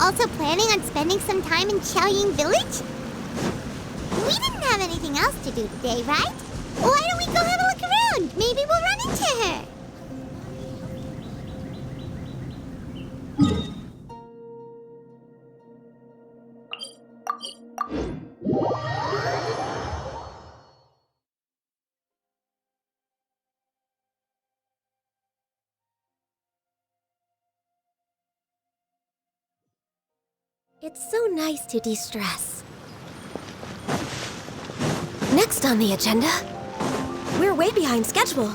also planning on spending some time in Xiaoying Village? We didn't have anything else to do today, right? Why don't we go have a look around? Maybe we'll run into her. It's so nice to de-stress. Next on the agenda, we're way behind schedule.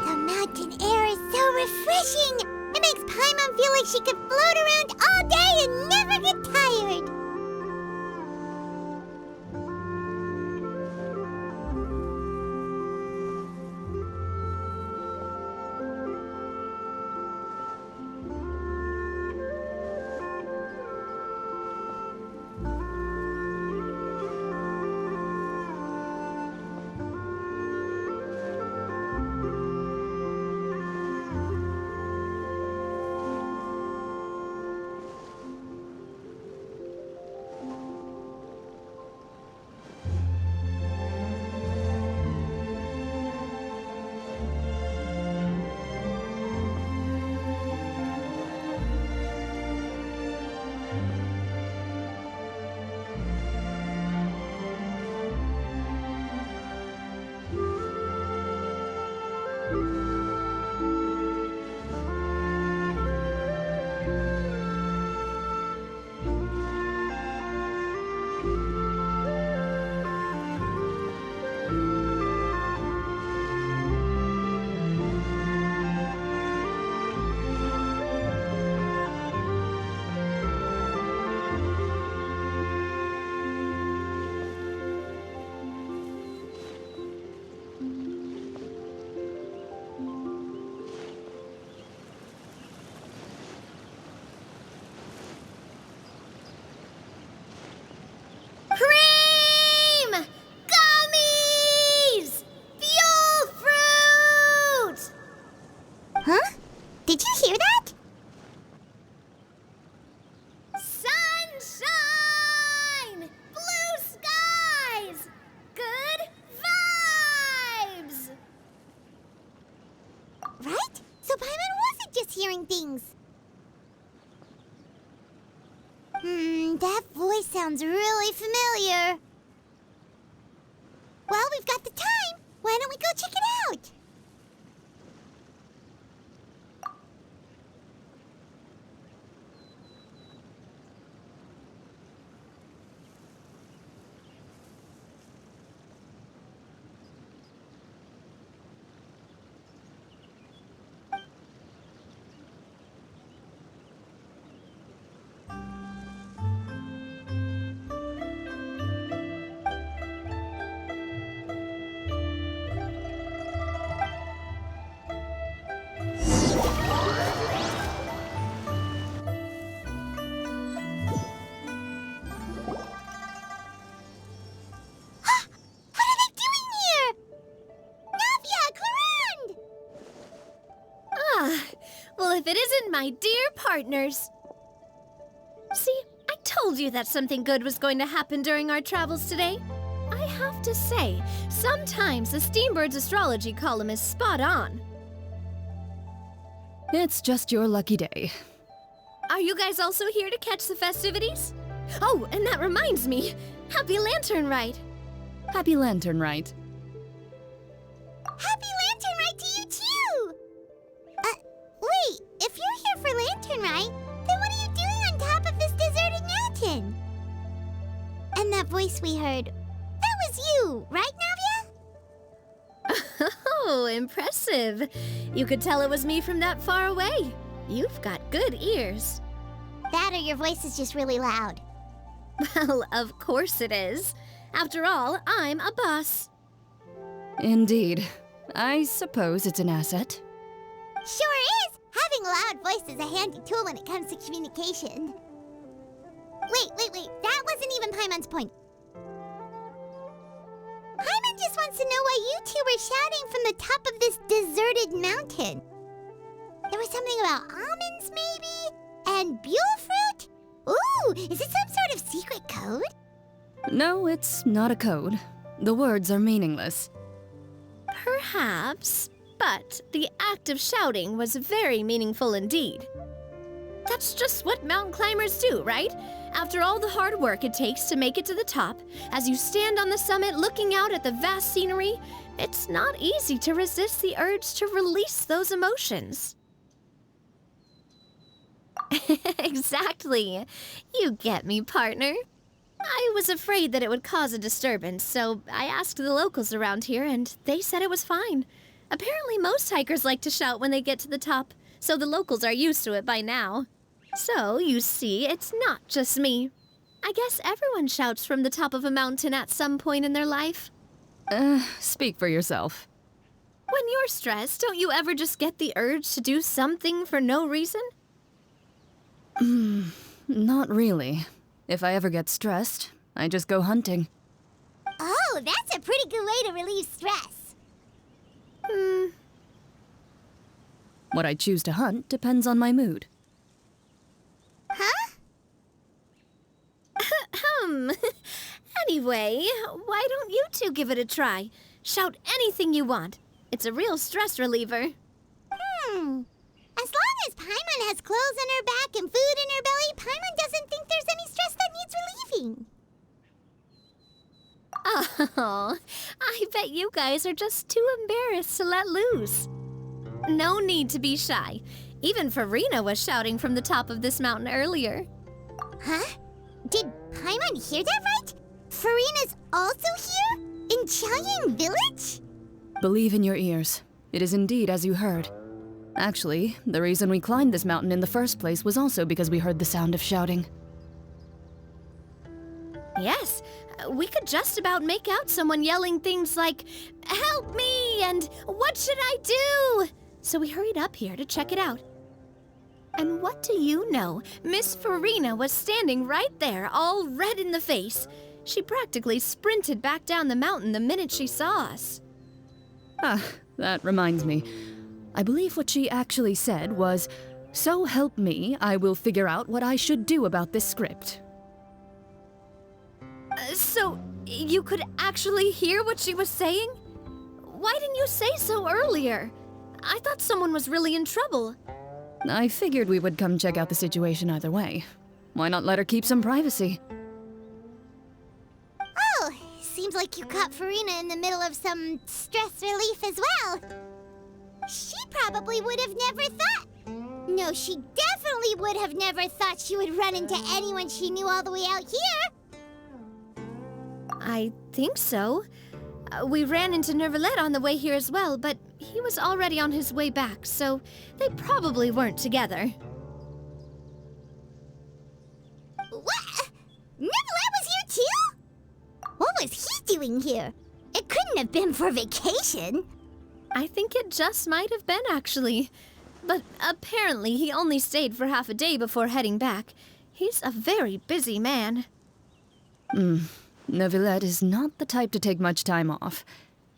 The mountain air is so refreshing. It makes Paimon feel like she could float around all day and never get tired. Cream! Gummies! Fuel fruit! Huh? Did you hear that? Sunshine! Blue skies! Good vibes! Right? So Paimon wasn't just hearing things. That voice sounds really familiar. Well, we've got the time. Why don't we go check it out? Well, if it isn't my dear partners. See, I told you that something good was going to happen during our travels today. I have to say, sometimes the Steambird's astrology column is spot on. It's just your lucky day. Are you guys also here to catch the festivities? Oh, and that reminds me, Happy Lantern Rite! Happy Lantern Rite. Happy Lantern Rite to you too! Wait, if you're here for Lantern Rite, then what are you doing on top of this deserted mountain? And that voice we heard, that was you, right, Navia? Oh, impressive. You could tell it was me from that far away. You've got good ears. That or your voice is just really loud. Well, of course it is. After all, I'm a boss. Indeed. I suppose it's an asset. Sure is! Having a loud voice is a handy tool when it comes to communication. Wait. That wasn't even Paimon's point. Paimon just wants to know why you two were shouting from the top of this deserted mountain. There was something about almonds, maybe? And buell fruit? Ooh, is it some sort of secret code? No, it's not a code. The words are meaningless. Perhaps, but the act of shouting was very meaningful indeed. That's just what mountain climbers do, right? After all the hard work it takes to make it to the top, as you stand on the summit looking out at the vast scenery, it's not easy to resist the urge to release those emotions. Exactly. You get me, partner. I was afraid that it would cause a disturbance, so I asked the locals around here, and they said it was fine. Apparently most hikers like to shout when they get to the top, so the locals are used to it by now. So, you see, it's not just me. I guess everyone shouts from the top of a mountain at some point in their life. Speak for yourself. When you're stressed, don't you ever just get the urge to do something for no reason? Not really. If I ever get stressed, I just go hunting. Oh, that's a pretty good way to relieve stress. What I choose to hunt depends on my mood. Huh? Anyway, why don't you two give it a try? Shout anything you want. It's a real stress reliever. As long as Paimon has clothes on her back and food in her belly, Paimon doesn't think there's any stress that needs relieving. Oh, I bet you guys are just too embarrassed to let loose. No need to be shy. Even Farina was shouting from the top of this mountain earlier. Huh? Did Paimon hear that right? Farina's also here? In Chaoyang Village? Believe in your ears. It is indeed as you heard. Actually, the reason we climbed this mountain in the first place was also because we heard the sound of shouting. Yes, we could just about make out someone yelling things like, "Help me!" and "What should I do?" So we hurried up here to check it out. And what do you know? Miss Farina was standing right there, all red in the face. She practically sprinted back down the mountain the minute she saw us. Ah, that reminds me. I believe what she actually said was, "So help me, I will figure out what I should do about this script." So, you could actually hear what she was saying? Why didn't you say so earlier? I thought someone was really in trouble. I figured we would come check out the situation either way. Why not let her keep some privacy? Oh, seems like you caught Farina in the middle of some stress relief as well. She probably would have never thought. No, she definitely would have never thought she would run into anyone she knew all the way out here. I think so. We ran into Nervalet on the way here as well, but he was already on his way back, so they probably weren't together. What? Nervalet was here too? What was he doing here? It couldn't have been for vacation. I think it just might have been, actually. But apparently he only stayed for half a day before heading back. He's a very busy man. Neuvillette is not the type to take much time off.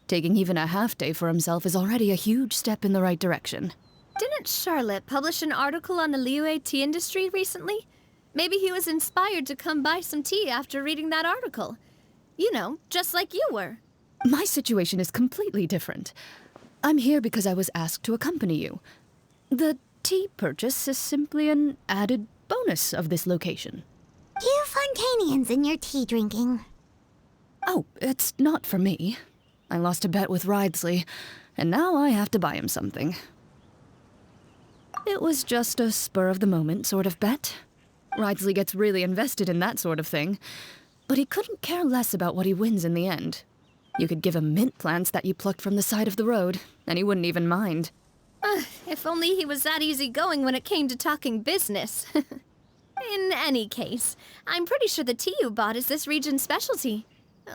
Taking even a half day for himself is already a huge step in the right direction. Didn't Charlotte publish an article on the Liyue tea industry recently? Maybe he was inspired to come buy some tea after reading that article. You know, just like you were. My situation is completely different. I'm here because I was asked to accompany you. The tea purchase is simply an added bonus of this location. You Fontanians and your tea drinking. Oh, it's not for me. I lost a bet with Ridesley, and now I have to buy him something. It was just a spur-of-the-moment sort of bet. Ridesley gets really invested in that sort of thing, but he couldn't care less about what he wins in the end. You could give him mint plants that you plucked from the side of the road, and he wouldn't even mind. If only he was that easygoing when it came to talking business. In any case, I'm pretty sure the tea you bought is this region's specialty.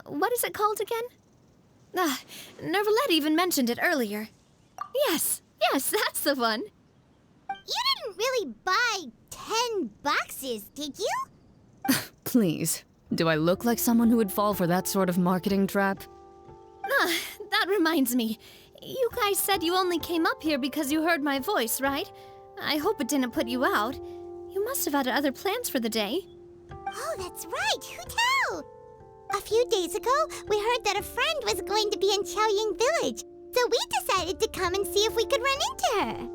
What is it called again? Nervalet even mentioned it earlier. Yes, that's the one. You didn't really buy 10 boxes, did you? Please, do I look like someone who would fall for that sort of marketing trap? that reminds me. You guys said you only came up here because you heard my voice, right? I hope it didn't put you out. You must have had other plans for the day. Oh, that's right. Who tell? A few days ago, we heard that a friend was going to be in Chaoying Village, so we decided to come and see if we could run into her.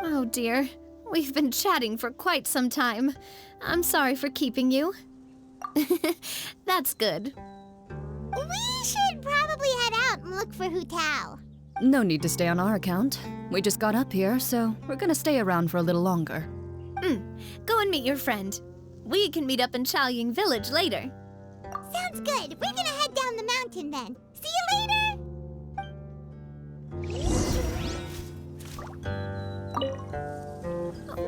Oh dear. We've been chatting for quite some time. I'm sorry for keeping you. That's good. We should probably head out and look for Hu Tao. No need to stay on our account. We just got up here, so we're gonna stay around for a little longer. Go and meet your friend. We can meet up in Chaoying Village later. Sounds good. We're gonna head down the mountain then. See you later!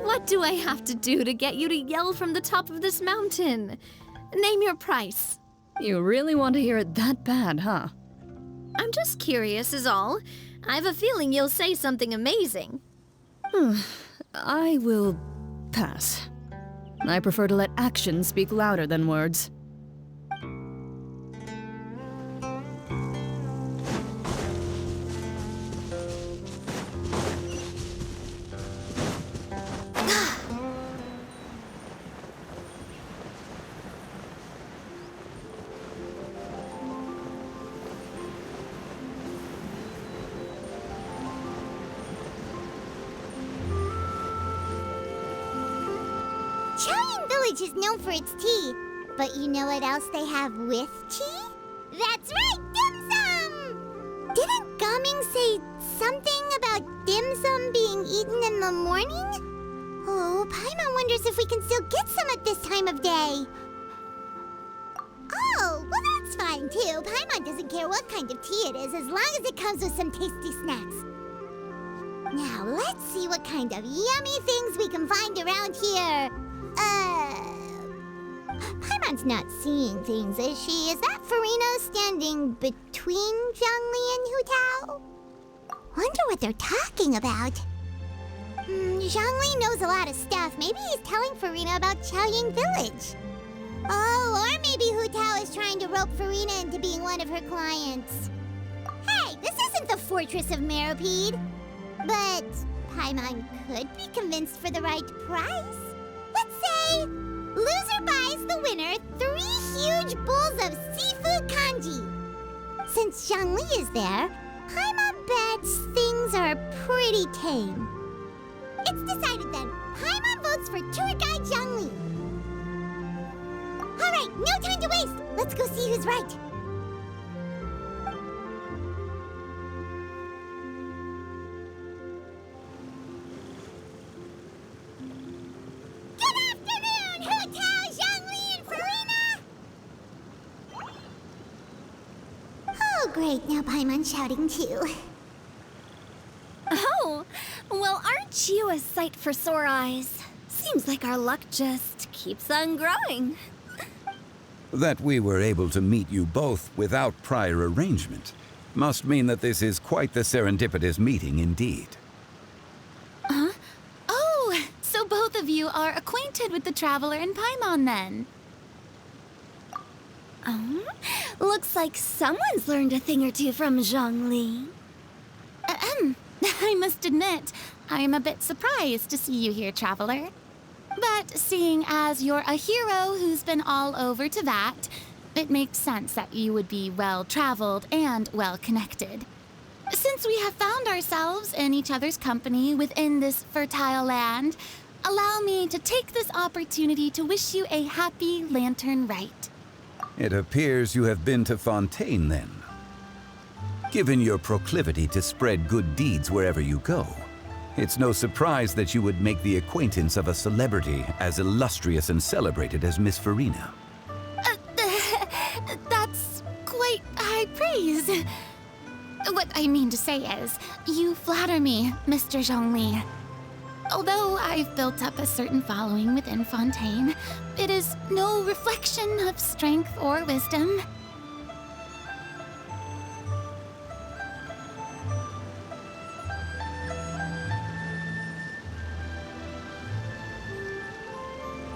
What do I have to do to get you to yell from the top of this mountain? Name your price. You really want to hear it that bad, huh? I'm just curious is all. I have a feeling you'll say something amazing. I will pass. I prefer to let actions speak louder than words. Chaoying Village is known for its tea, but you know what else they have with tea? That's right, dim sum! Didn't Gaming say something about dim sum being eaten in the morning? Oh, Paimon wonders if we can still get some at this time of day. Oh, well that's fine too. Paimon doesn't care what kind of tea it is as long as it comes with some tasty snacks. Now let's see what kind of yummy things we can find around here. Paimon's not seeing things, is she? Is that Farina standing between Zhongli and Hu Tao? Wonder what they're talking about. Zhongli knows a lot of stuff. Maybe he's telling Farina about Chaoying Village. Oh, or maybe Hu Tao is trying to rope Farina into being one of her clients. Hey, this isn't the Fortress of Meropide. But Paimon could be convinced for the right price. Let's say loser buys the winner 3 huge bowls of seafood kanji. Since Zhongli is there, Paimon bets things are pretty tame. It's decided then. Paimon votes for tour guide Zhongli. All right, no time to waste. Let's go see who's right. Great, now Paimon's shouting too. Oh, well, aren't you a sight for sore eyes? Seems like our luck just keeps on growing. That we were able to meet you both without prior arrangement must mean that this is quite the serendipitous meeting indeed. Huh? Oh, so both of you are acquainted with the Traveler and Paimon then? Looks like someone's learned a thing or two from Zhongli. I must admit, I am a bit surprised to see you here, Traveler. But seeing as you're a hero who's been all over Teyvat, it makes sense that you would be well-traveled and well-connected. Since we have found ourselves in each other's company within this fertile land, allow me to take this opportunity to wish you a happy Lantern Rite. It appears you have been to Fontaine, then. Given your proclivity to spread good deeds wherever you go, it's no surprise that you would make the acquaintance of a celebrity as illustrious and celebrated as Miss Farina. That's quite high praise. What I mean to say is, you flatter me, Mr. Zhongli. Although I've built up a certain following within Fontaine, it is no reflection of strength or wisdom.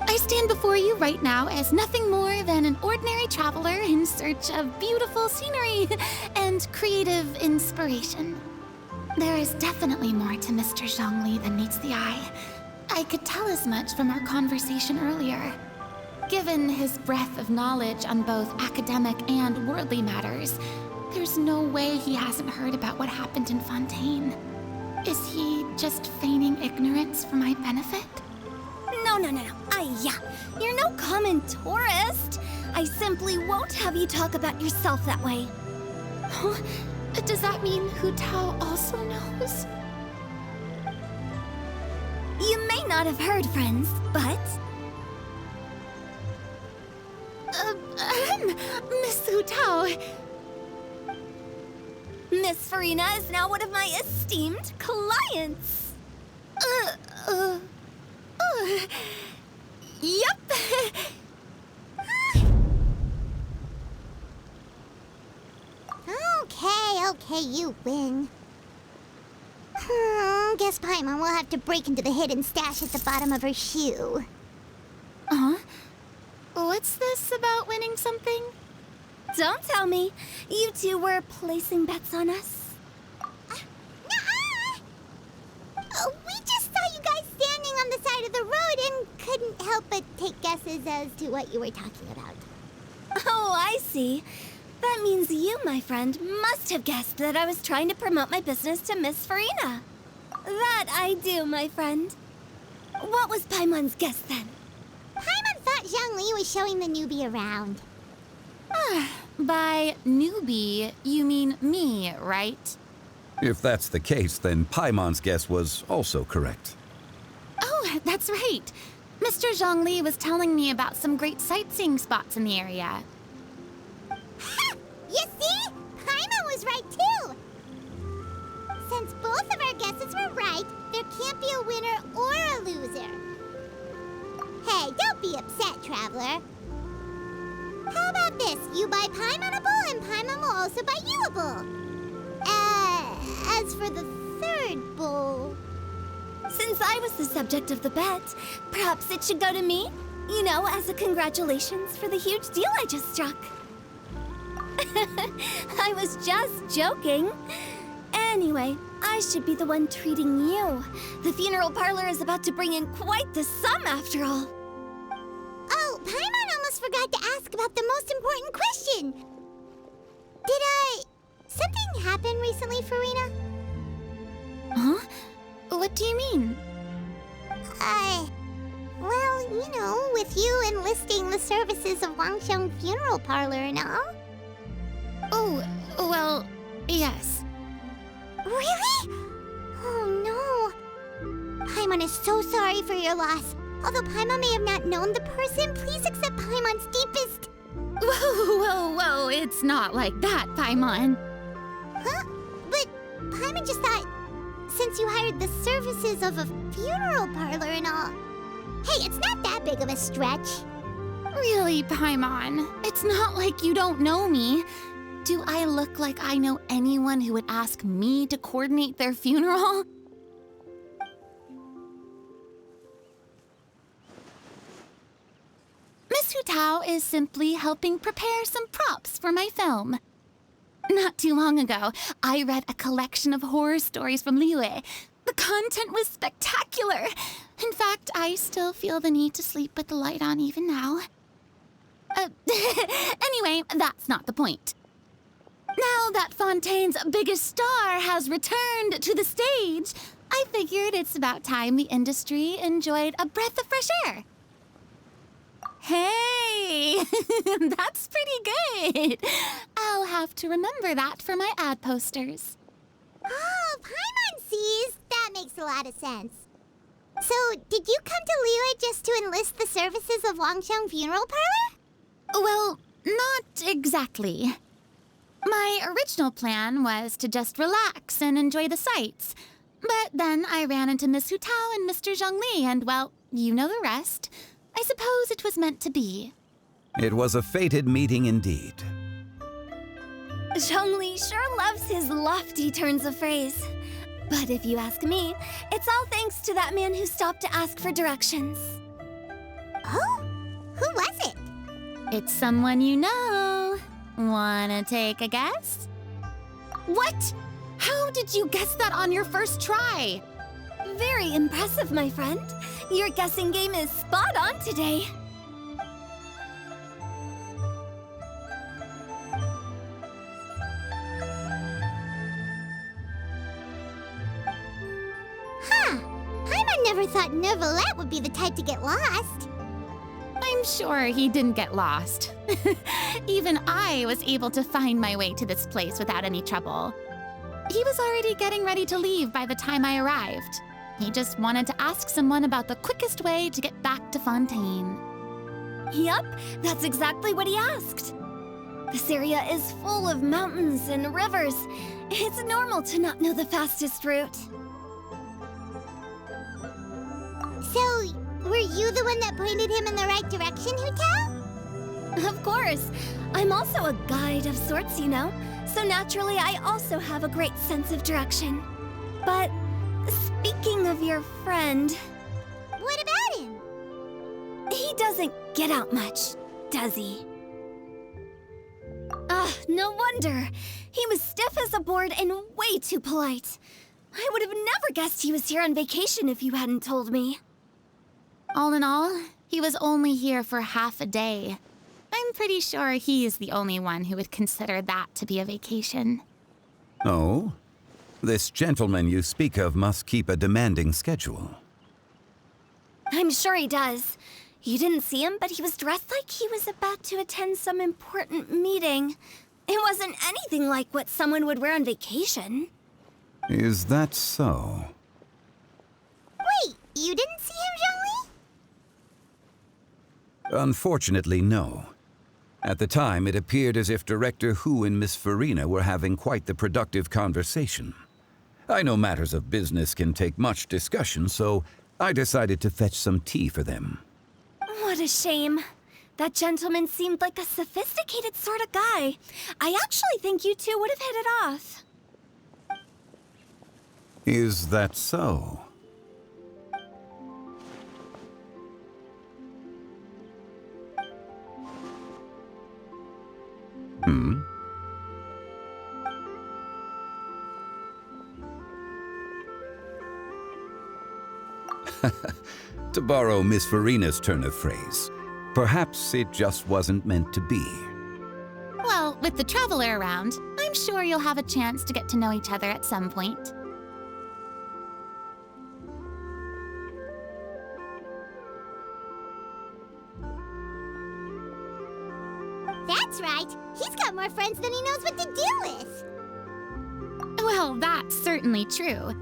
I stand before you right now as nothing more than an ordinary traveler in search of beautiful scenery and and creative inspiration. There is definitely more to Mr. Zhongli than meets the eye. I could tell as much from our conversation earlier. Given his breadth of knowledge on both academic and worldly matters, there's no way he hasn't heard about what happened in Fontaine. Is he just feigning ignorance for my benefit? No. You're no common tourist. I simply won't have you talk about yourself that way. Huh? Does that mean Hu Tao also knows? You may not have heard, friends, but... Miss Hu Tao. Miss Farina is now one of my esteemed clients. Yep. Okay, you win. Guess Paimon will have to break into the hidden stash at the bottom of her shoe. Huh? What's this about winning something? Don't tell me. You two were placing bets on us. Nuh-uh! We just saw you guys standing on the side of the road and couldn't help but take guesses as to what you were talking about. Oh, I see. That means you, my friend, must have guessed that I was trying to promote my business to Miss Farina. That I do, my friend. What was Paimon's guess then? Paimon thought Zhongli was showing the newbie around. By newbie, you mean me, right? If that's the case, then Paimon's guess was also correct. Oh, that's right. Mr. Zhongli was telling me about some great sightseeing spots in the area. Ha! You see? Paimon was right too! Since both of our guesses were right, there can't be a winner or a loser. Hey, don't be upset, Traveler. How about this? You buy Paimon a bowl, and Paimon will also buy you a bowl. As for the third bowl... Since I was the subject of the bet, perhaps it should go to me? You know, as a congratulations for the huge deal I just struck. I was just joking. Anyway, I should be the one treating you. The funeral parlor is about to bring in quite the sum after all. Oh, Paimon almost forgot to ask about the most important question. Something happen recently, Farina? Huh? What do you mean? Well, you know, with you enlisting the services of Wangsheng Funeral Parlor and all. Oh, well, yes. Really? Oh, no. Paimon is so sorry for your loss. Although Paimon may have not known the person, please accept Paimon's deepest... Whoa, it's not like that, Paimon. Huh? But Paimon just thought, since you hired the services of a funeral parlor and all... Hey, it's not that big of a stretch. Really, Paimon, it's not like you don't know me. Do I look like I know anyone who would ask me to coordinate their funeral? Miss Hu Tao is simply helping prepare some props for my film. Not too long ago, I read a collection of horror stories from Liyue. The content was spectacular. In fact, I still feel the need to sleep with the light on even now. Anyway, that's not the point. Now that Fontaine's biggest star has returned to the stage, I figured it's about time the industry enjoyed a breath of fresh air. Hey, that's pretty good. I'll have to remember that for my ad posters. Oh, Paimon sees. That makes a lot of sense. So, did you come to Liyue just to enlist the services of Wangsheng Funeral Parlor? Well, not exactly. My original plan was to just relax and enjoy the sights. But then I ran into Miss Hu Tao and Mr. Zhongli, and well, you know the rest. I suppose it was meant to be. It was a fated meeting indeed. Zhongli sure loves his lofty turns of phrase. But if you ask me, it's all thanks to that man who stopped to ask for directions. Oh? Who was it? It's someone you know. Wanna take a guess? What? How did you guess that on your first try? Very impressive, my friend. Your guessing game is spot on today. Huh. Paimon never thought Neuvillette would be the type to get lost. I'm sure he didn't get lost. Even I was able to find my way to this place without any trouble. He was already getting ready to leave by the time I arrived. He just wanted to ask someone about the quickest way to get back to Fontaine. Yup, that's exactly what he asked. This area is full of mountains and rivers. It's normal to not know the fastest route. So, were you the one that pointed him in the right direction, Hu-Tao? Of course. I'm also a guide of sorts, you know. So naturally, I also have a great sense of direction. But speaking of your friend... What about him? He doesn't get out much, does he? No wonder. He was stiff as a board and way too polite. I would have never guessed he was here on vacation if you hadn't told me. All in all, he was only here for half a day. I'm pretty sure he is the only one who would consider that to be a vacation. Oh? This gentleman you speak of must keep a demanding schedule. I'm sure he does. You didn't see him, but he was dressed like he was about to attend some important meeting. It wasn't anything like what someone would wear on vacation. Is that so? Wait, you didn't see him, Zhongli? Unfortunately, no. At the time, it appeared as if Director Hu and Miss Farina were having quite the productive conversation. I know matters of business can take much discussion, so I decided to fetch some tea for them. What a shame. That gentleman seemed like a sophisticated sort of guy. I actually think you two would have hit it off. Is that so? Hmm? To borrow Miss Farina's turn of phrase, perhaps it just wasn't meant to be. Well, with the traveler around, I'm sure you'll have a chance to get to know each other at some point. That's right. He's got more friends than he knows what to do with. Well, that's certainly true.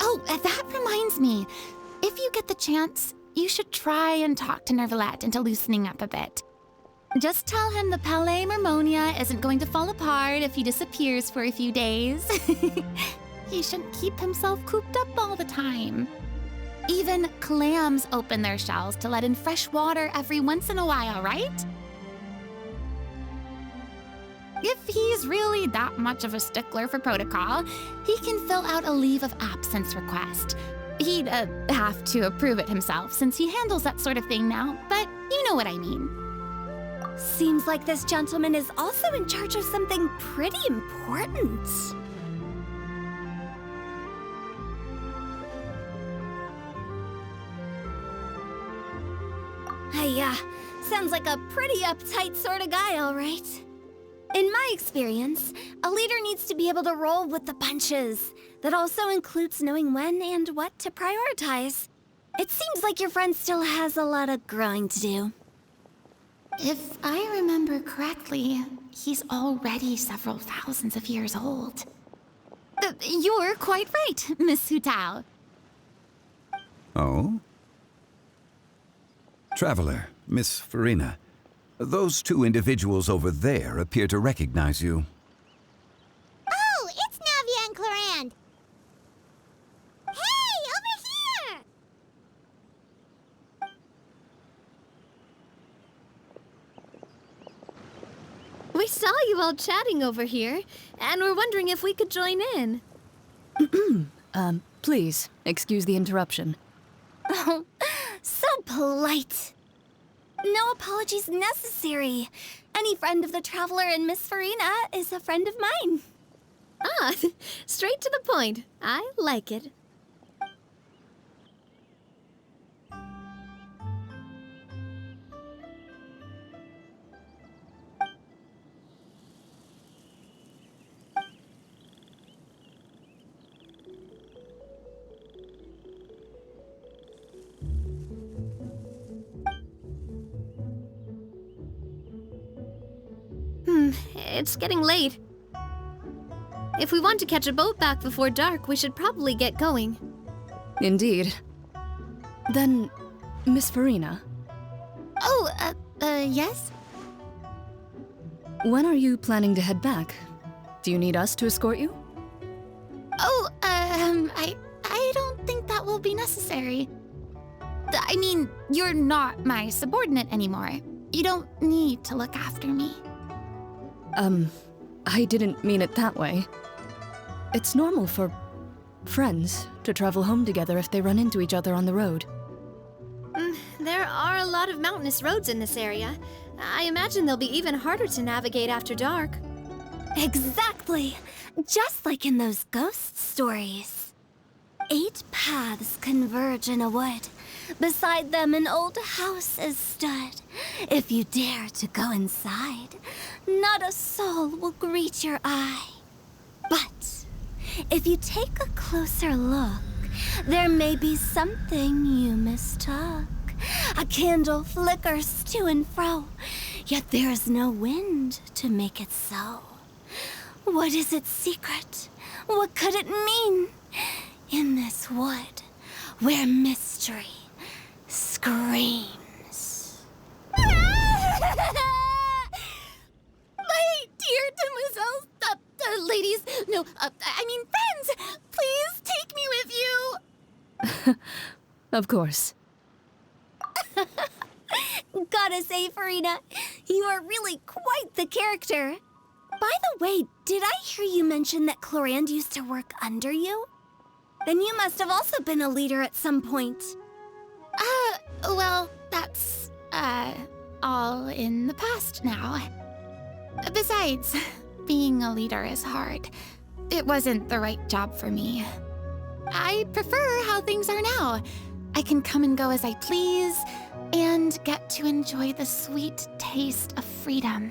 Oh, that reminds me. If you get the chance, you should try and talk to Neuvillette into loosening up a bit. Just tell him the Palais Mermonia isn't going to fall apart if he disappears for a few days. He shouldn't keep himself cooped up all the time. Even clams open their shells to let in fresh water every once in a while, right? If he's really that much of a stickler for protocol, he can fill out a leave of absence request. He'd have to approve it himself since he handles that sort of thing now, but you know what I mean. Seems like this gentleman is also in charge of something pretty important. Sounds like a pretty uptight sort of guy, all right. In my experience, a leader needs to be able to roll with the punches. That also includes knowing when and what to prioritize. It seems like your friend still has a lot of growing to do. If I remember correctly, he's already several thousands of years old. You're quite right, Miss Hu-Tao. Oh? Traveler, Miss Farina, those two individuals over there appear to recognize you. Oh, it's Navia and Clarand. Hey, over here! We saw you all chatting over here, and we're wondering if we could join in. Please, excuse the interruption. Oh, so polite. No apologies necessary. Any friend of the Traveler and Miss Farina is a friend of mine. Ah, straight to the point. I like it. It's getting late. If we want to catch a boat back before dark, we should probably get going. Indeed. Then, Miss Farina, Oh, yes? when are you planning to head back? Do you need us to escort you? Oh, I don't think that will be necessary. I mean, you're not my subordinate anymore. You don't need to look after me. I didn't mean it that way. It's normal for friends to travel home together if they run into each other on the road. There are a lot of mountainous roads in this area. I imagine they'll be even harder to navigate after dark. Exactly. Just like in those ghost stories. 8 paths converge in a wood. Beside them an old house is stood. If you dare to go inside, not a soul will greet your eye. But if you take a closer look, there may be something you mistook. A candle flickers to and fro, yet there is no wind to make it so. What is its secret? What could it mean? In this wood, where mystery screams. My dear demoiselles, ladies, no, I mean friends, please take me with you. Of course. Gotta say, Farina, you are really quite the character. By the way, did I hear you mention that Clorand used to work under you? Then you must have also been a leader at some point. Well, that's, all in the past now. Besides, being a leader is hard. It wasn't the right job for me. I prefer how things are now. I can come and go as I please, and get to enjoy the sweet taste of freedom.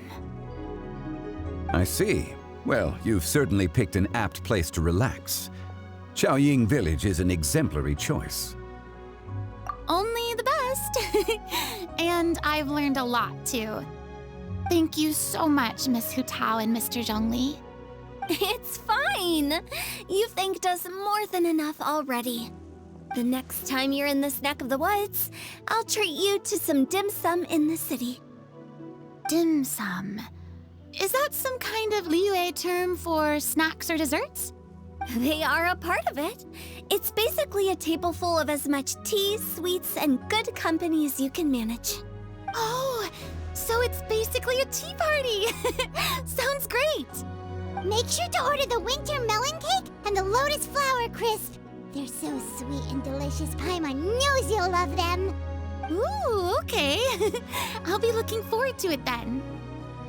I see. Well, you've certainly picked an apt place to relax. Chaoying Village is an exemplary choice. Only the best. And I've learned a lot, too. Thank you so much, Miss Hu Tao and Mr. Zhongli. It's fine. You've thanked us more than enough already. The next time you're in this neck of the woods, I'll treat you to some dim sum in the city. Dim sum. Is that some kind of Liyue term for snacks or desserts? They are a part of it. It's basically a table full of as much tea, sweets, and good company as you can manage. Oh, so it's basically a tea party. Sounds great. Make sure to order the winter melon cake and the lotus flower crisp. They're so sweet and delicious, Paimon knows you'll love them. Ooh, okay. I'll be looking forward to it then.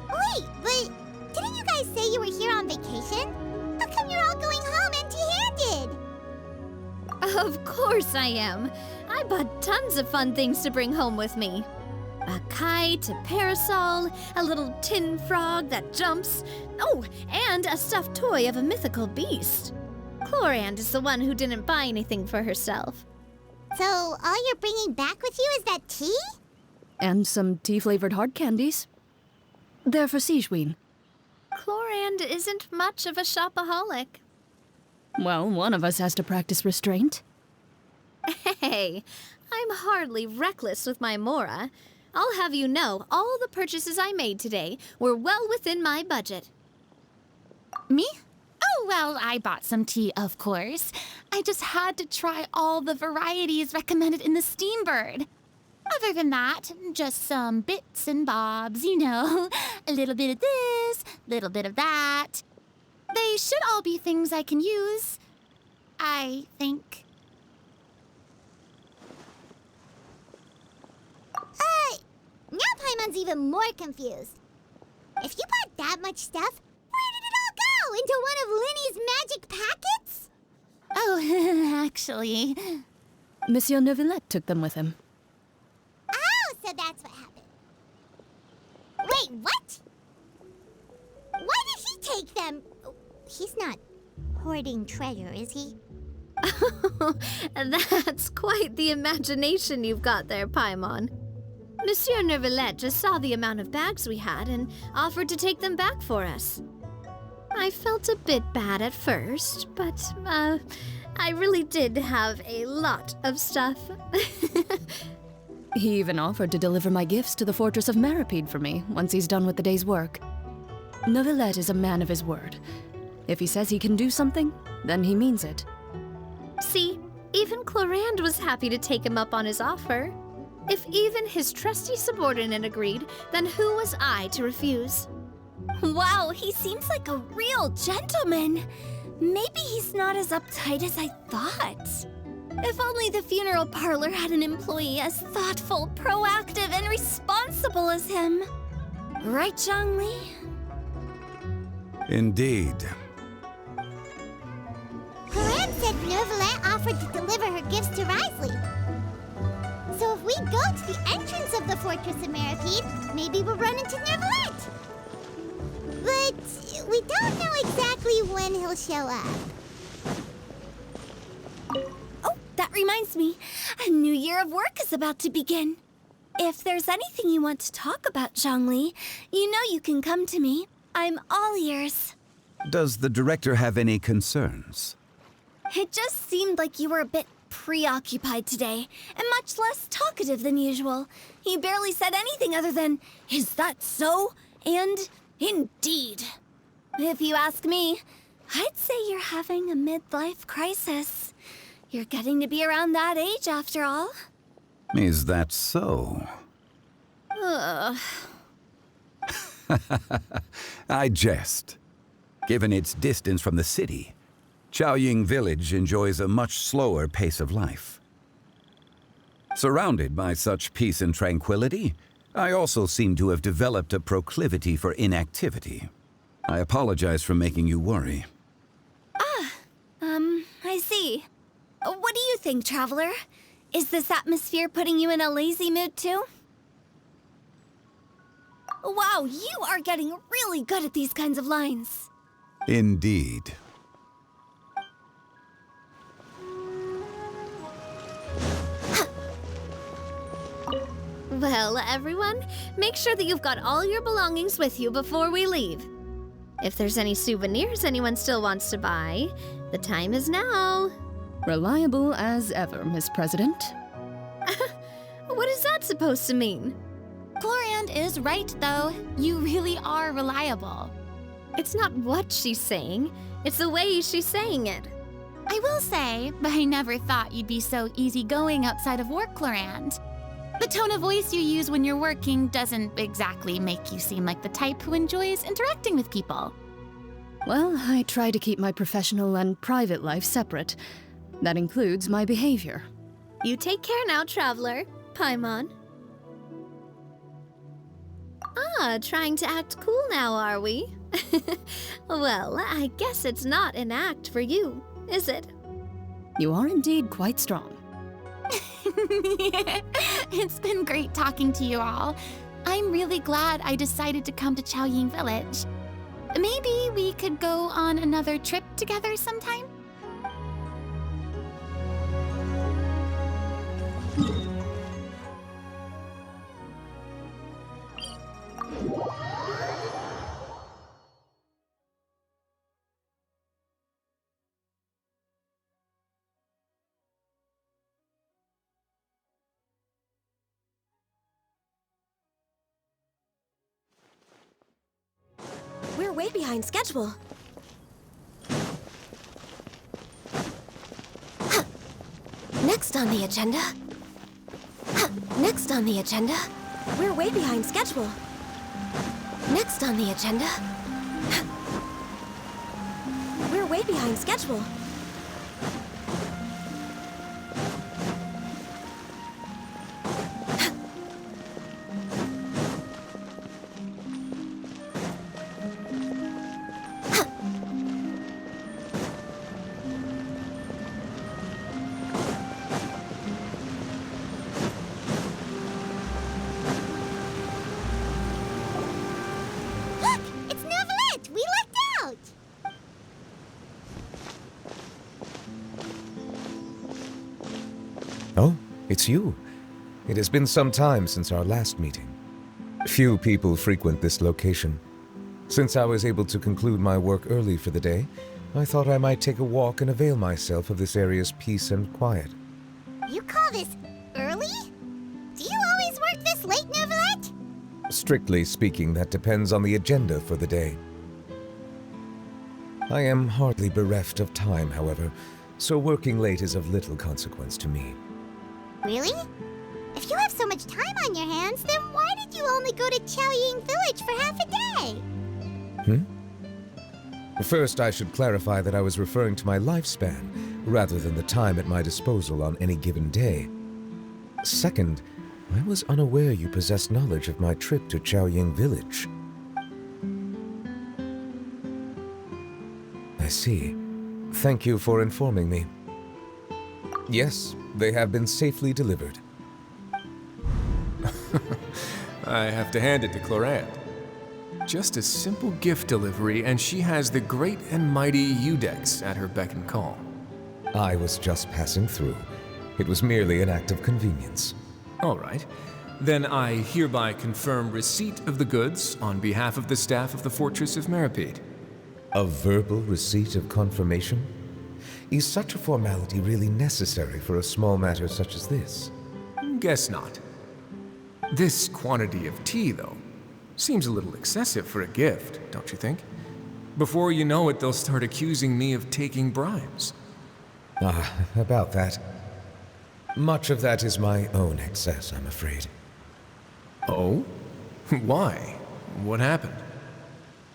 Wait, but didn't you guys say you were here on vacation? How come you're all going home empty-handed? Of course I am. I bought tons of fun things to bring home with me. A kite, a parasol, a little tin frog that jumps. Oh, and a stuffed toy of a mythical beast. Clorand is the one who didn't buy anything for herself. So all you're bringing back with you is that tea? And some tea-flavored hard candies. They're for Sigewin. Clorand isn't much of a shopaholic. Well, one of us has to practice restraint. Hey, I'm hardly reckless with my Mora. I'll have you know, all the purchases I made today were well within my budget. Me? Oh, well, I bought some tea, of course. I just had to try all the varieties recommended in the Steambird. Other than that, just some bits and bobs, you know. A little bit of this, little bit of that. They should all be things I can use, I think. Now Paimon's even more confused. If you bought that much stuff, where did it all Oh, into one of Linny's magic packets? Oh, actually. Monsieur Neuvillette took them with him. Oh, so that's what happened. Wait, what? Why did he take them? He's not hoarding treasure, is he? That's quite the imagination you've got there, Paimon. Monsieur Neuvillette just saw the amount of bags we had and offered to take them back for us. I felt a bit bad at first, but, I really did have a lot of stuff. He even offered to deliver my gifts to the Fortress of Meripede for me once he's done with the day's work. Neuvillette is a man of his word. If he says he can do something, then he means it. See, even Clorand was happy to take him up on his offer. If even his trusty subordinate agreed, then who was I to refuse? Wow, he seems like a real gentleman. Maybe he's not as uptight as I thought. If only the funeral parlor had an employee as thoughtful, proactive, and responsible as him. Right, Zhongli? Indeed. Corinne said Neuvillette offered to deliver her gifts to Risley. So if we go to the entrance of the Fortress of Meripede, maybe we'll run into Neuvillette. But we don't know exactly when he'll show up. Oh, that reminds me. A new year of work is about to begin. If there's anything you want to talk about, Zhongli, you know you can come to me. I'm all ears. Does the director have any concerns? It just seemed like you were a bit preoccupied today, and much less talkative than usual. You barely said anything other than, "Is that so?" and "Indeed." If you ask me, I'd say you're having a midlife crisis. You're getting to be around that age after all. Is that so? Ugh. I jest. Given its distance from the city, Chaoying Village enjoys a much slower pace of life. Surrounded by such peace and tranquility, I also seem to have developed a proclivity for inactivity. I apologize for making you worry. I see. What do you think, Traveler? Is this atmosphere putting you in a lazy mood too? Wow, you are getting really good at these kinds of lines. Indeed. Well, everyone, make sure that you've got all your belongings with you before we leave. If there's any souvenirs anyone still wants to buy, the time is now. Reliable as ever, Miss President. What is that supposed to mean? Clorand is right, though. You really are reliable. It's not what she's saying, it's the way she's saying it. I will say, but I never thought you'd be so easygoing outside of work, Clorand. The tone of voice you use when you're working doesn't exactly make you seem like the type who enjoys interacting with people. Well, I try to keep my professional and private life separate. That includes my behavior. You take care now, Traveler. Paimon. Trying to act cool now, are we? Well, I guess it's not an act for you, is it? You are indeed quite strong. It's been great talking to you all. I'm really glad I decided to come to Chaoying Village. Maybe we could go on another trip together sometime? We're way behind schedule. Next on the agenda. Next on the agenda. We're way behind schedule. Next on the agenda. We're way behind schedule. Oh, it's you. It has been some time since our last meeting. Few people frequent this location. Since I was able to conclude my work early for the day, I thought I might take a walk and avail myself of this area's peace and quiet. You call this early? Do you always work this late, Neuvillette? Strictly speaking, that depends on the agenda for the day. I am hardly bereft of time, however, so working late is of little consequence to me. Really? If you have so much time on your hands, then why did you only go to Chaoying Village for half a day? First, I should clarify that I was referring to my lifespan, rather than the time at my disposal on any given day. Second, I was unaware you possessed knowledge of my trip to Chaoying Village. I see. Thank you for informing me. Yes, they have been safely delivered. I have to hand it to Clorant. Just a simple gift delivery, and she has the great and mighty Udex at her beck and call. I was just passing through. It was merely an act of convenience. All right. Then I hereby confirm receipt of the goods on behalf of the staff of the Fortress of Meripede. A verbal receipt of confirmation? Is such a formality really necessary for a small matter such as this? Guess not. This quantity of tea, though, seems a little excessive for a gift, don't you think? Before you know it, they'll start accusing me of taking bribes. About that. Much of that is my own excess, I'm afraid. Oh? Why? What happened?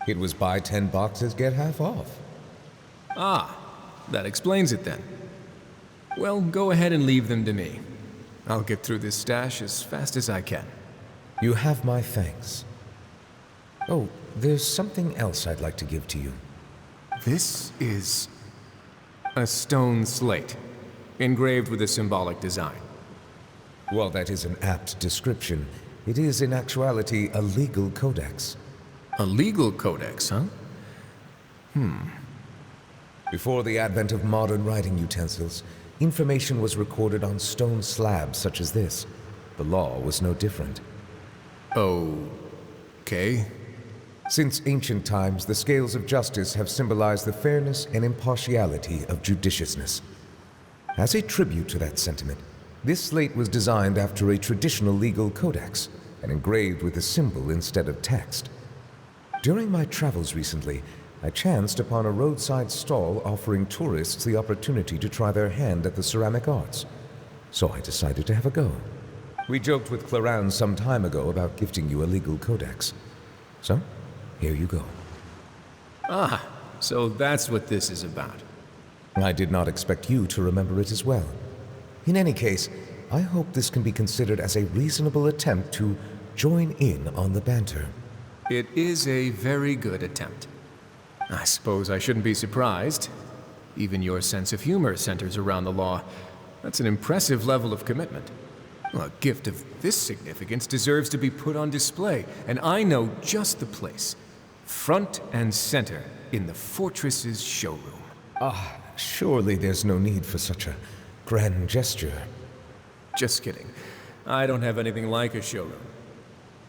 It was buy 10 boxes, get half off. Ah, that explains it then. Well, go ahead and leave them to me. I'll get through this stash as fast as I can. You have my thanks. Oh, there's something else I'd like to give to you. This is a stone slate, engraved with a symbolic design. While that is an apt description, it is in actuality a legal codex. A legal codex, huh? Before the advent of modern writing utensils, information was recorded on stone slabs such as this. The law was no different. Okay. Since ancient times, the scales of justice have symbolized the fairness and impartiality of judiciousness. As a tribute to that sentiment, this slate was designed after a traditional legal codex and engraved with a symbol instead of text. During my travels recently, I chanced upon a roadside stall offering tourists the opportunity to try their hand at the ceramic arts, so I decided to have a go. We joked with Clorant some time ago about gifting you a legal codex. So, here you go. Ah, so that's what this is about. I did not expect you to remember it as well. In any case, I hope this can be considered as a reasonable attempt to join in on the banter. It is a very good attempt. I suppose I shouldn't be surprised. Even your sense of humor centers around the law. That's an impressive level of commitment. A gift of this significance deserves to be put on display, and I know just the place. Front and center in the Fortress's showroom. Surely there's no need for such a grand gesture. Just kidding. I don't have anything like a showroom.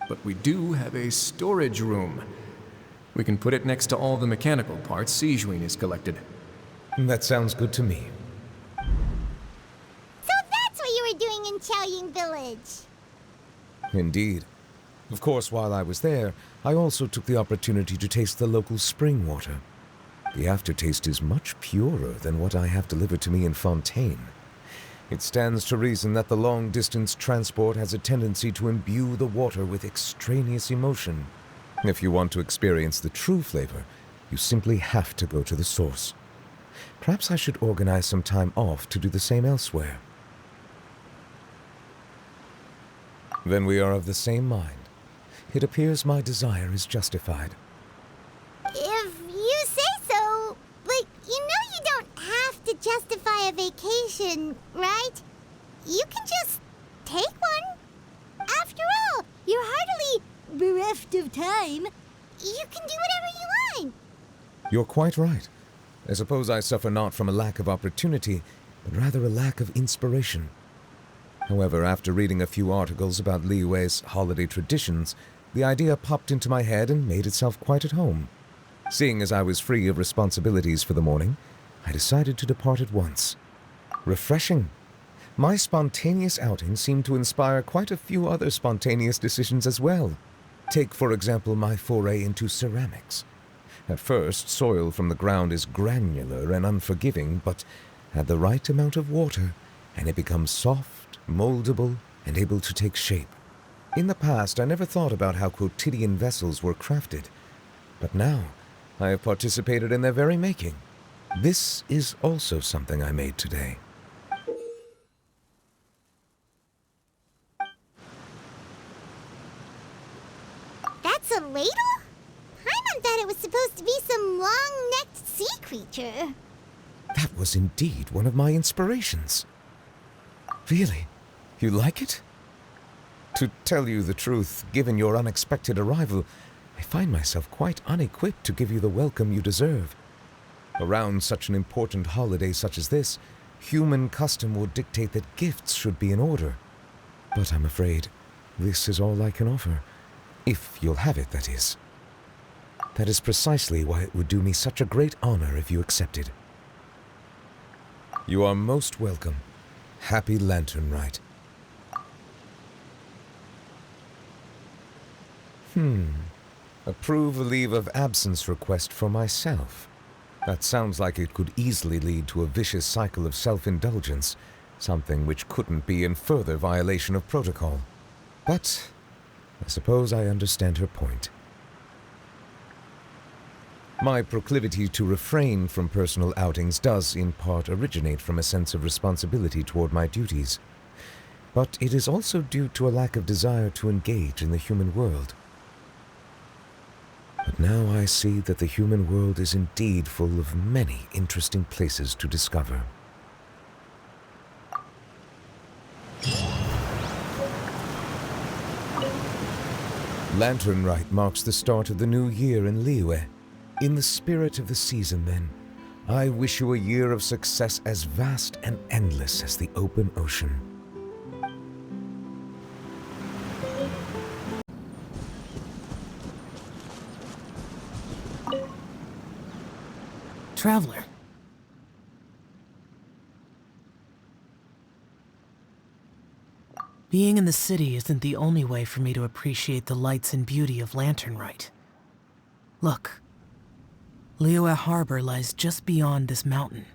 But we do have a storage room. We can put it next to all the mechanical parts Sijuin has collected. That sounds good to me. So that's what you were doing in Chaoying Village. Indeed. Of course, while I was there, I also took the opportunity to taste the local spring water. The aftertaste is much purer than what I have delivered to me in Fontaine. It stands to reason that the long-distance transport has a tendency to imbue the water with extraneous emotion. If you want to experience the true flavor, you simply have to go to the source. Perhaps I should organize some time off to do the same elsewhere. Then we are of the same mind. It appears my desire is justified. If you say so, you don't have to justify a vacation, right? You can just take one. After all, you're hardly bereft of time. You can do whatever you want. You're quite right. I suppose I suffer not from a lack of opportunity, but rather a lack of inspiration. However, after reading a few articles about Liyue's holiday traditions, the idea popped into my head and made itself quite at home. Seeing as I was free of responsibilities for the morning, I decided to depart at once. Refreshing. My spontaneous outing seemed to inspire quite a few other spontaneous decisions as well. Take, for example, my foray into ceramics. At first, soil from the ground is granular and unforgiving, but add the right amount of water, and it becomes soft, moldable, and able to take shape. In the past, I never thought about how quotidian vessels were crafted, but now I have participated in their very making. This is also something I made today. That's a ladle? Paimon thought it was supposed to be some long-necked sea creature. That was indeed one of my inspirations. Really? You like it? To tell you the truth, given your unexpected arrival, I find myself quite unequipped to give you the welcome you deserve. Around such an important holiday such as this, human custom would dictate that gifts should be in order. But I'm afraid this is all I can offer. If you'll have it, that is. That is precisely why it would do me such a great honor if you accepted. You are most welcome. Happy Lantern Rite. Approve a leave of absence request for myself. That sounds like it could easily lead to a vicious cycle of self-indulgence, something which couldn't be in further violation of protocol. But I suppose I understand her point. My proclivity to refrain from personal outings does, in part, originate from a sense of responsibility toward my duties. But it is also due to a lack of desire to engage in the human world. But now I see that the human world is indeed full of many interesting places to discover. Lantern Rite marks the start of the new year in Liyue. In the spirit of the season, then, I wish you a year of success as vast and endless as the open ocean. Traveler. Being in the city isn't the only way for me to appreciate the lights and beauty of Lantern Rite. Look, Liyue Harbor lies just beyond this mountain.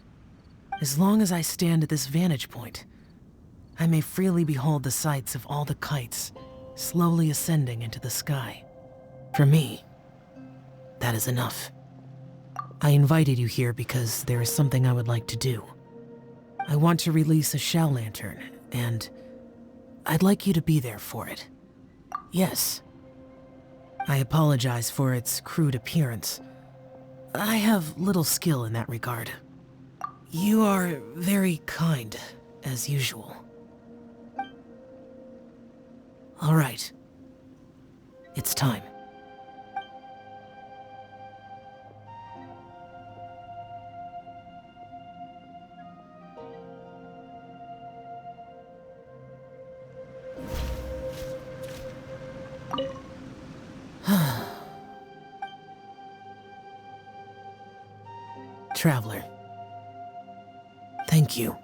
As long as I stand at this vantage point, I may freely behold the sights of all the kites slowly ascending into the sky. For me, that is enough. I invited you here because there is something I would like to do. I want to release a shell lantern, and I'd like you to be there for it. Yes. I apologize for its crude appearance. I have little skill in that regard. You are very kind, as usual. All right. It's time. Traveler. Thank you.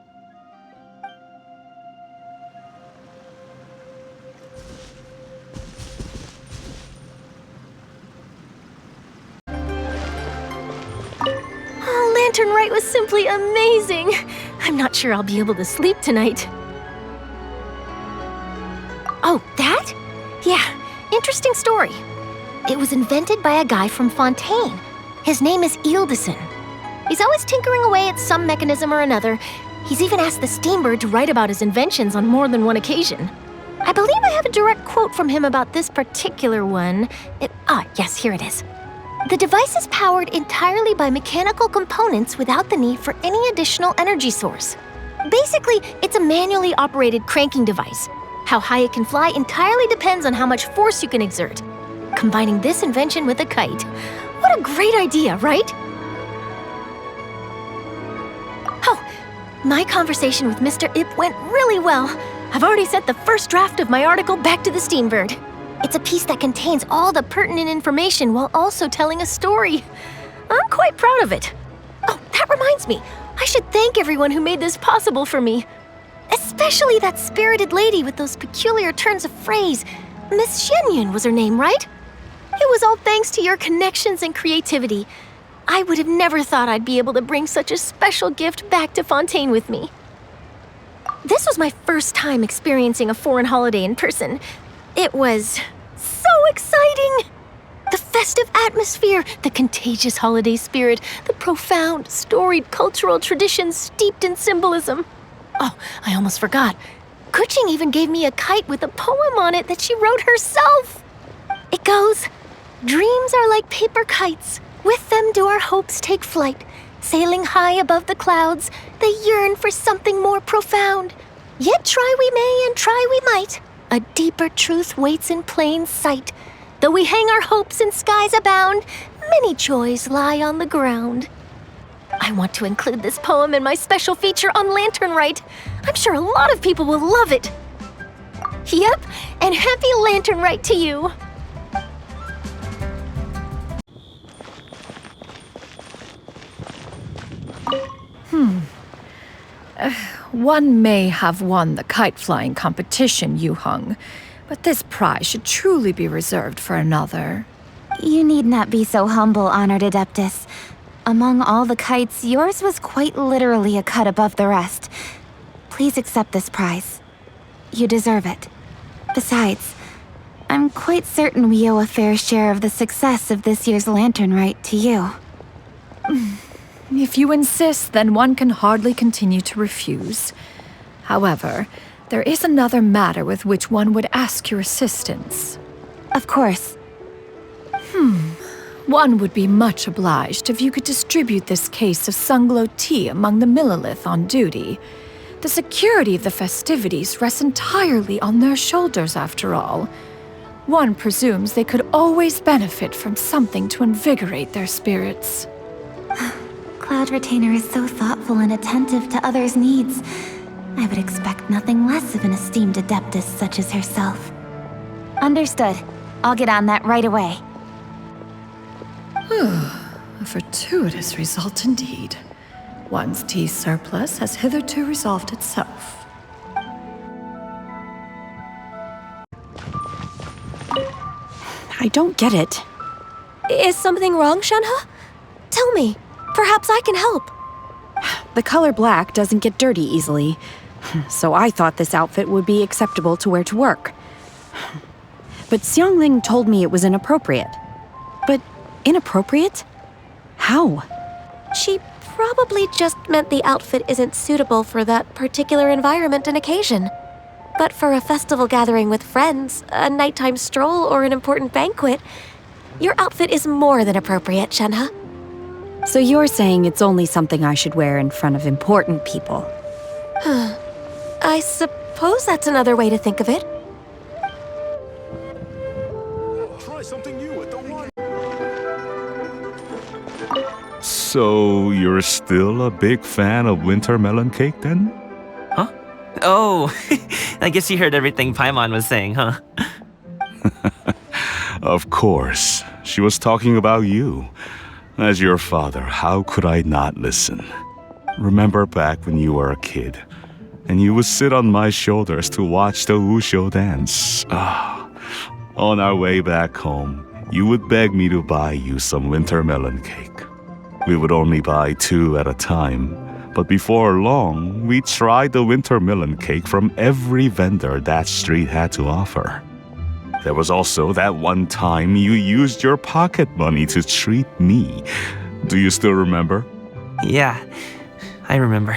Oh, Lantern Rite was simply amazing! I'm not sure I'll be able to sleep tonight. Oh, that? Yeah, interesting story. It was invented by a guy from Fontaine. His name is Ildison. He's always tinkering away at some mechanism or another. He's even asked the Steambird to write about his inventions on more than one occasion. I believe I have a direct quote from him about this particular one. Yes, here it is. The device is powered entirely by mechanical components without the need for any additional energy source. Basically, it's a manually operated cranking device. How high it can fly entirely depends on how much force you can exert. Combining this invention with a kite. What a great idea, right? My conversation with Mr. Ip went really well. I've already sent the first draft of my article back to the Steambird. It's a piece that contains all the pertinent information while also telling a story. I'm quite proud of it. Oh, that reminds me. I should thank everyone who made this possible for me. Especially that spirited lady with those peculiar turns of phrase. Miss Xianyun was her name, right? It was all thanks to your connections and creativity. I would have never thought I'd be able to bring such a special gift back to Fontaine with me. This was my first time experiencing a foreign holiday in person. It was so exciting! The festive atmosphere, the contagious holiday spirit, the profound, storied cultural traditions steeped in symbolism. Oh, I almost forgot. Kuching even gave me a kite with a poem on it that she wrote herself. It goes, "Dreams are like paper kites. With them do our hopes take flight. Sailing high above the clouds, they yearn for something more profound. Yet try we may and try we might. A deeper truth waits in plain sight. Though we hang our hopes in skies abound, many joys lie on the ground." I want to include this poem in my special feature on Lantern Rite. I'm sure a lot of people will love it. Yep, and happy Lantern Rite to you. One may have won the kite flying competition, Yu Hung, but this prize should truly be reserved for another. You need not be so humble, Honored Adeptus. Among all the kites, yours was quite literally a cut above the rest. Please accept this prize. You deserve it. Besides, I'm quite certain we owe a fair share of the success of this year's Lantern Rite to you. If you insist, then one can hardly continue to refuse. However, there is another matter with which one would ask your assistance. Of course. One would be much obliged if you could distribute this case of Sunglow tea among the Millilith on duty. The security of the festivities rests entirely on their shoulders, after all. One presumes they could always benefit from something to invigorate their spirits. Cloud Retainer is so thoughtful and attentive to others' needs. I would expect nothing less of an esteemed adeptus such as herself. Understood. I'll get on that right away. A fortuitous result indeed. One's tea surplus has hitherto resolved itself. I don't get it. Is something wrong, Shenhe? Tell me. Perhaps I can help. The color black doesn't get dirty easily, so I thought this outfit would be acceptable to wear to work. But Xiangling told me it was inappropriate. But inappropriate? How? She probably just meant the outfit isn't suitable for that particular environment and occasion. But for a festival gathering with friends, a nighttime stroll, or an important banquet, your outfit is more than appropriate, Shenhe. So you're saying it's only something I should wear in front of important people? I suppose that's another way to think of it. Try something new at the wine. So you're still a big fan of winter melon cake then? Huh? Oh, I guess you heard everything Paimon was saying, huh? Of course. She was talking about you. As your father, how could I not listen? Remember back when you were a kid, and you would sit on my shoulders to watch the Wushou dance. On our way back home, you would beg me to buy you some winter melon cake. We would only buy 2 at a time, but before long, we tried the winter melon cake from every vendor that street had to offer. There was also that one time you used your pocket money to treat me. Do you still remember? Yeah, I remember.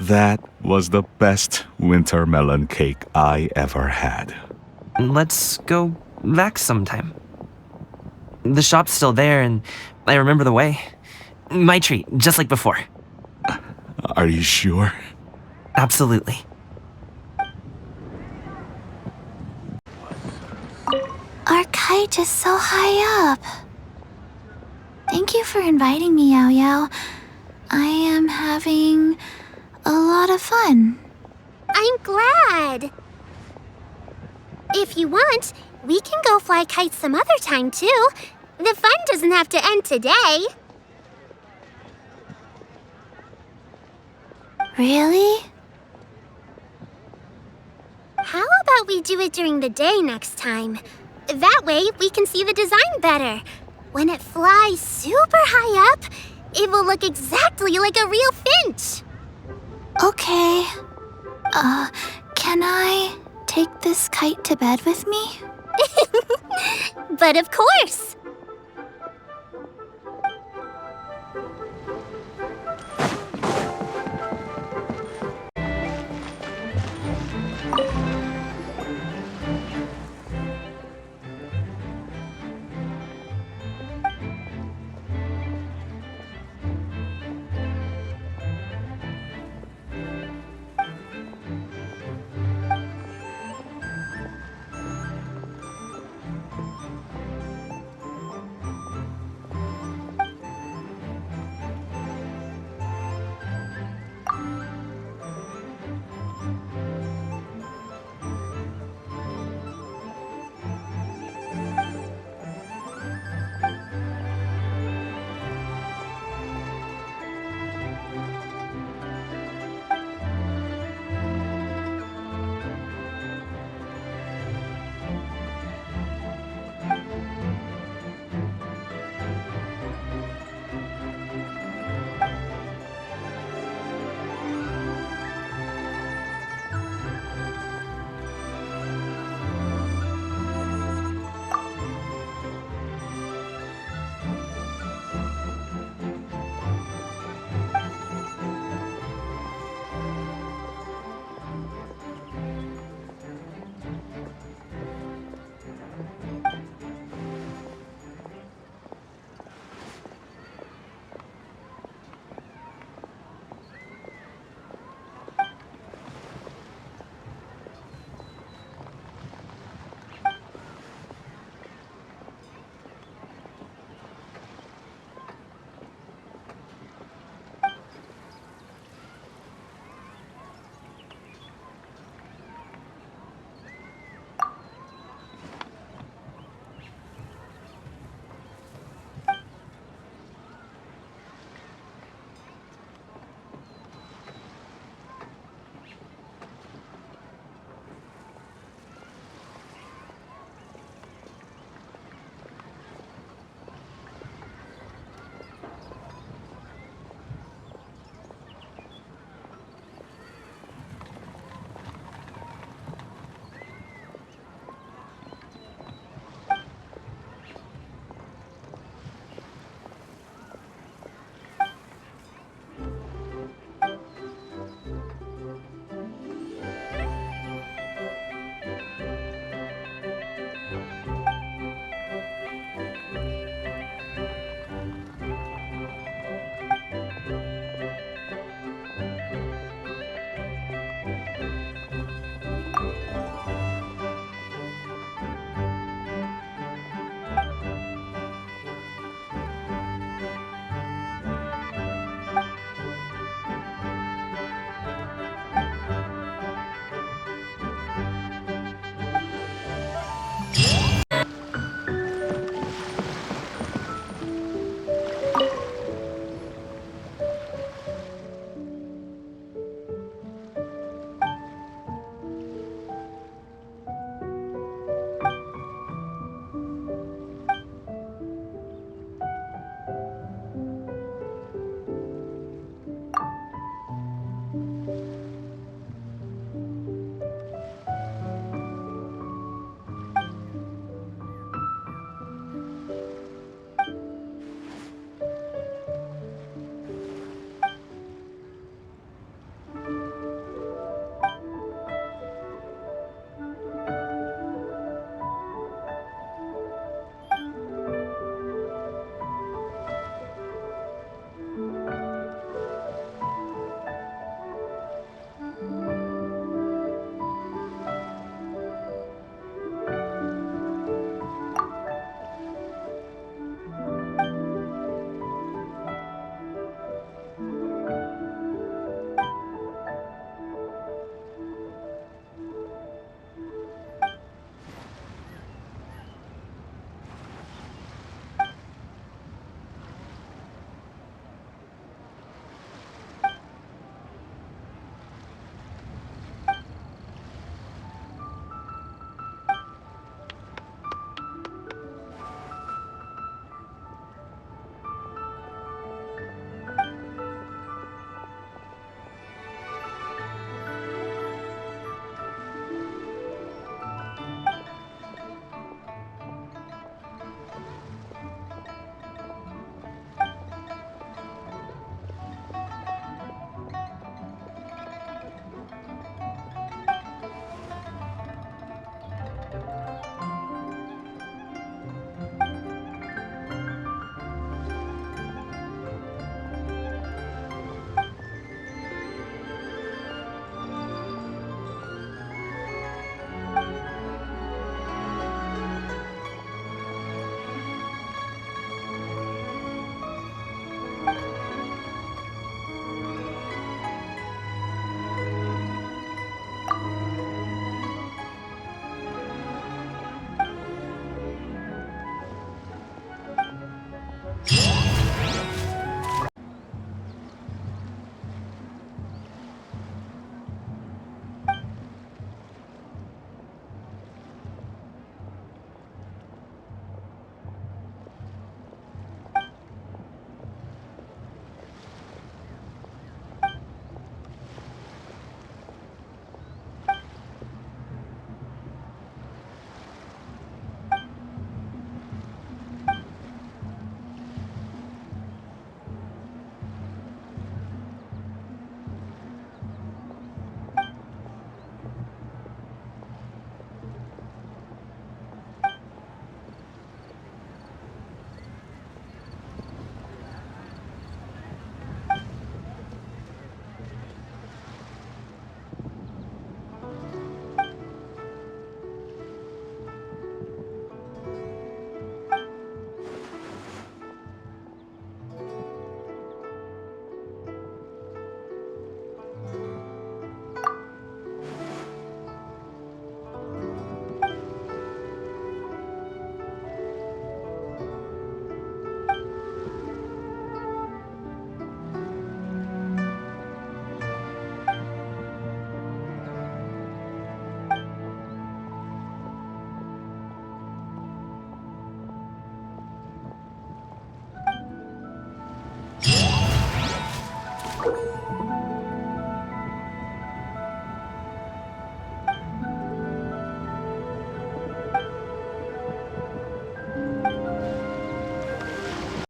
That was the best winter melon cake I ever had. Let's go back sometime. The shop's still there, and I remember the way. My treat, just like before. Are you sure? Absolutely. Our kite is so high up. Thank you for inviting me, Yao Yao. I am having a lot of fun. I'm glad. If you want, we can go fly kites some other time, too. The fun doesn't have to end today. Really? How about we do it during the day next time? That way, we can see the design better. When it flies super high up, it will look exactly like a real finch. Okay. Can I take this kite to bed with me? But of course!